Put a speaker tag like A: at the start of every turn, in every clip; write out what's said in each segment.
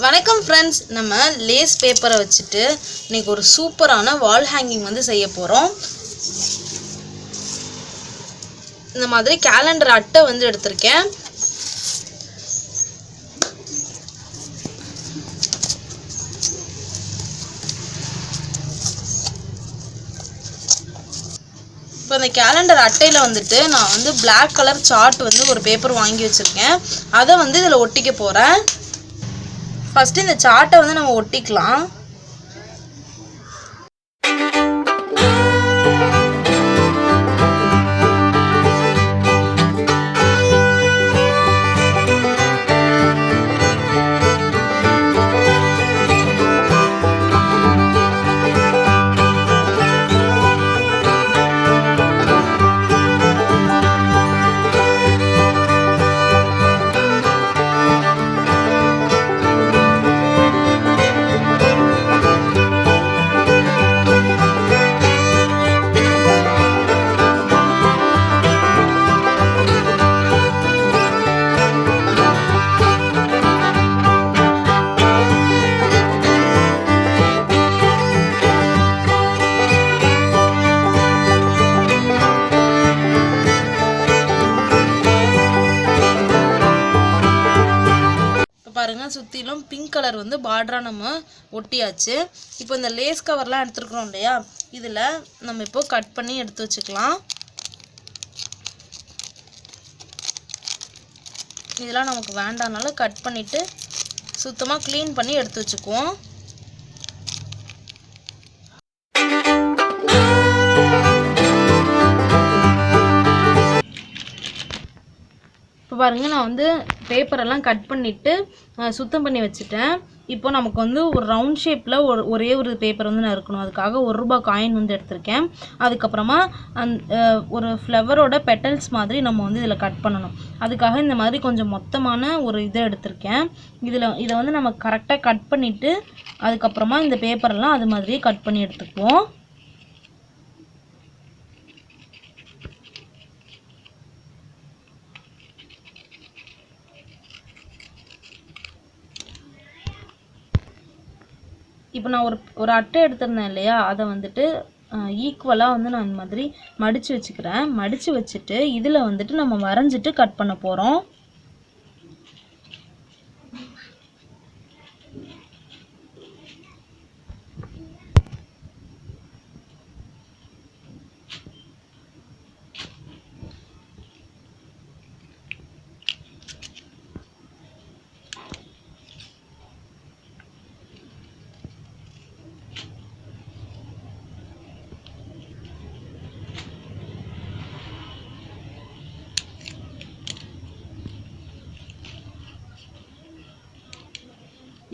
A: வணக்கம் ஃப்ரெண்ட்ஸ், நம்ம லேஸ் பேப்பரை வச்சுட்டு இன்னைக்கு ஒரு சூப்பரான வால் ஹேங்கிங் வந்து செய்ய போகிறோம். இந்த மாதிரி கேலண்டர் அட்டை வந்து எடுத்திருக்கேன். இப்போ இந்த கேலண்டர் அட்டையில் வந்துட்டு நான் வந்து பிளாக் கலர் சார்ட் வந்து ஒரு பேப்பர் வாங்கி வச்சுருக்கேன். அதை வந்து இதில் ஒட்டிக்க போகிறேன். ஃபஸ்ட்டு இந்த சார்ட்டை வந்து நம்ம ஒட்டிக்கலாம். பாருங்க, சுற்றிலும் பிங்க் கலர் வந்து பார்டராக நம்ம ஒட்டியாச்சு. இப்போ இந்த லேஸ் கவர்லாம் எடுத்துருக்குறோம் இல்லையா, இதில் நம்ம இப்போ கட் பண்ணி எடுத்து வச்சுக்கலாம். இதெல்லாம் நமக்கு வேண்டாம்னால கட் பண்ணிவிட்டு சுத்தமாக க்ளீன் பண்ணி எடுத்து வச்சுக்குவோம். இப்போ பாருங்கள், நான் வந்து பேப்பரெல்லாம் கட் பண்ணிவிட்டு சுத்தம் பண்ணி வச்சுட்டேன். இப்போ நமக்கு வந்து ஒரு ரவுண்ட் ஷேப்பில் ஒரே ஒரு பேப்பர் வந்து நான் இருக்கணும். அதுக்காக ₹1 காயின் வந்து எடுத்திருக்கேன். அதுக்கப்புறமா ஒரு ஃப்ளவரோட பெட்டல்ஸ் மாதிரி நம்ம வந்து இதில் கட் பண்ணணும். அதுக்காக இந்த மாதிரி கொஞ்சம் மொத்தமான ஒரு இதை எடுத்திருக்கேன். இதை வந்து நம்ம கரெக்டாக கட் பண்ணிவிட்டு அதுக்கப்புறமா இந்த பேப்பரெல்லாம் அது மாதிரியே கட் பண்ணி எடுத்துக்குவோம். இப்போ நான் ஒரு அட்டை எடுத்திருந்தேன் இல்லையா, அதை வந்துட்டு ஈக்குவலாக வந்து நான் இந்த மாதிரி மடித்து வச்சுக்கிறேன். மடித்து வச்சுட்டு இதில் வந்துட்டு நம்ம வரைஞ்சிட்டு கட் பண்ண போகிறோம்.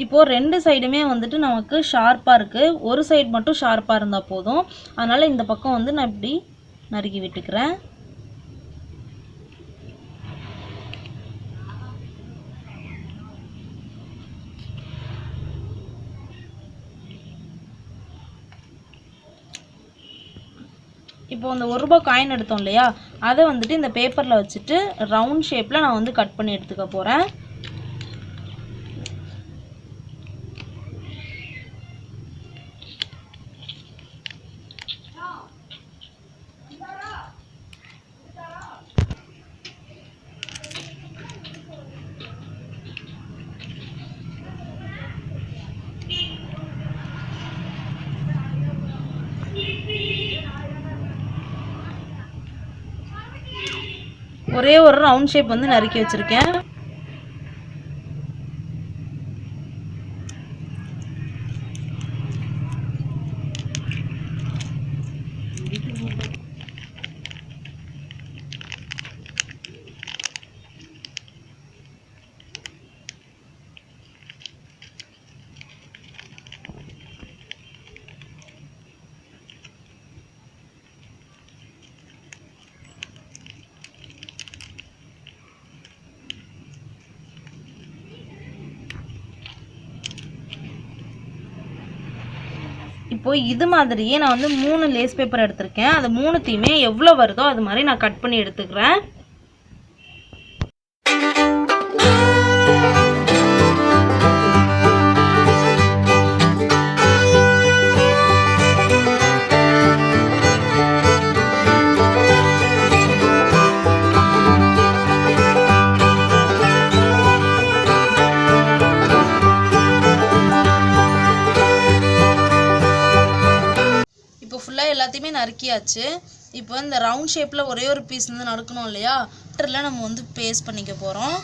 A: இப்போது 2 சைடுமே வந்துட்டு நமக்கு ஷார்ப்பாக இருக்குது. ஒரு சைடு மட்டும் ஷார்ப்பாக இருந்தால் போதும். அதனால் இந்த பக்கம் வந்து நான் இப்படி நறுக்கி விட்டுக்கிறேன். இப்போ இந்த ₹1 காயின் எடுத்தோம் இல்லையா, அதை வந்துட்டு இந்த பேப்பரில் வச்சுட்டு ரவுண்ட் ஷேப்பில் நான் வந்து கட் பண்ணி எடுத்துக்க போகிறேன். ஒரே ஒரு ரவுண்ட் ஷேப் வந்து நறுக்கி வச்சுருக்கேன். இப்போ இது மாதிரியே நான் வந்து 3 லேஸ் பேப்பர் எடுத்திருக்கேன். அது 3த்தையுமே எவ்வளோ வருதோ அது மாதிரி நான் கட் பண்ணி எடுத்துக்கிறேன். நறுக்கியாச்சு. இப்போ இந்த ரவுண்ட் ஷேப்பில் ஒரே ஒரு பீஸ் வந்து நறுக்கணும் இல்லையா, கட்டரில் நம்ம வந்து பேஸ்ட் பண்ணிக்க போகிறோம்.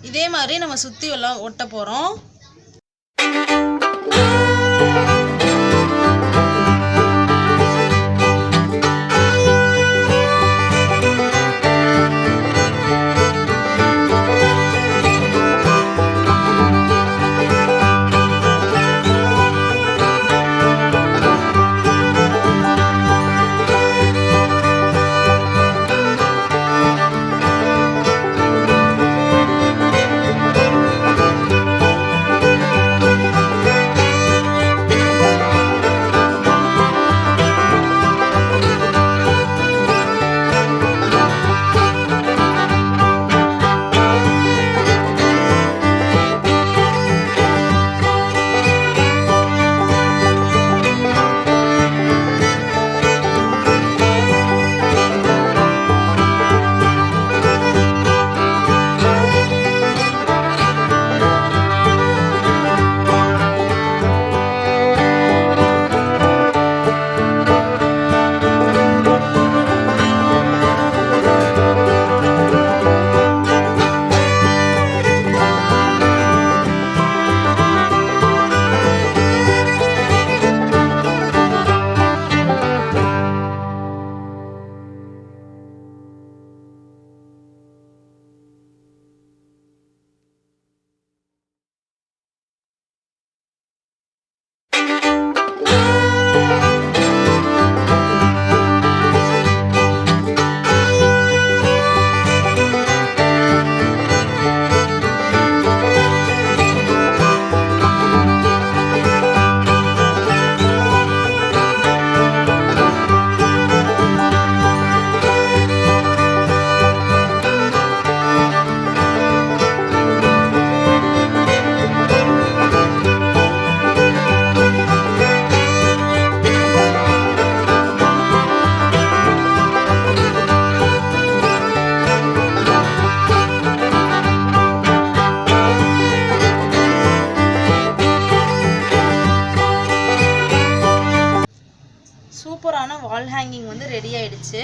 A: இதே மாதிரி நம்ம சுற்றி எல்லாம் ஒட்ட போகிறோம். சூப்பரான வால் ஹேங்கிங் வந்து ரெடி ஆயிடுச்சு.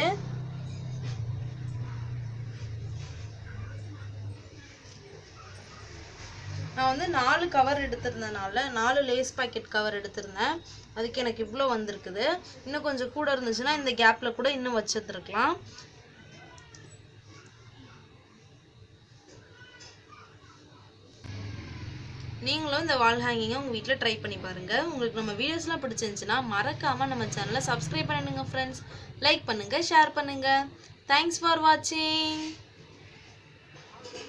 A: நான் வந்து 4 கவர் எடுத்திருந்தனால 4 லேஸ் பாக்கெட் கவர் எடுத்திருந்தேன். அதுக்கு எனக்கு இவ்வளோ வந்திருக்குது. இன்னும் கொஞ்சம் கூட இருந்துச்சுன்னா இந்த கேப்பில் கூட இன்னும் வச்சுருக்கலாம். நீங்களும் இந்த வால் ஹேங்கிங்கை உங்கள் வீட்டில் ட்ரை பண்ணி பாருங்கள். உங்களுக்கு நம்ம வீடியோஸ்லாம் பிடிச்சிருந்துச்சுன்னா மறக்காமல் நம்ம சேனலை சப்ஸ்கிரைப் பண்ணிடுங்க ஃப்ரெண்ட்ஸ். லைக் பண்ணுங்கள், ஷேர் பண்ணுங்கள். தேங்க்ஸ் ஃபார் வாட்சிங்.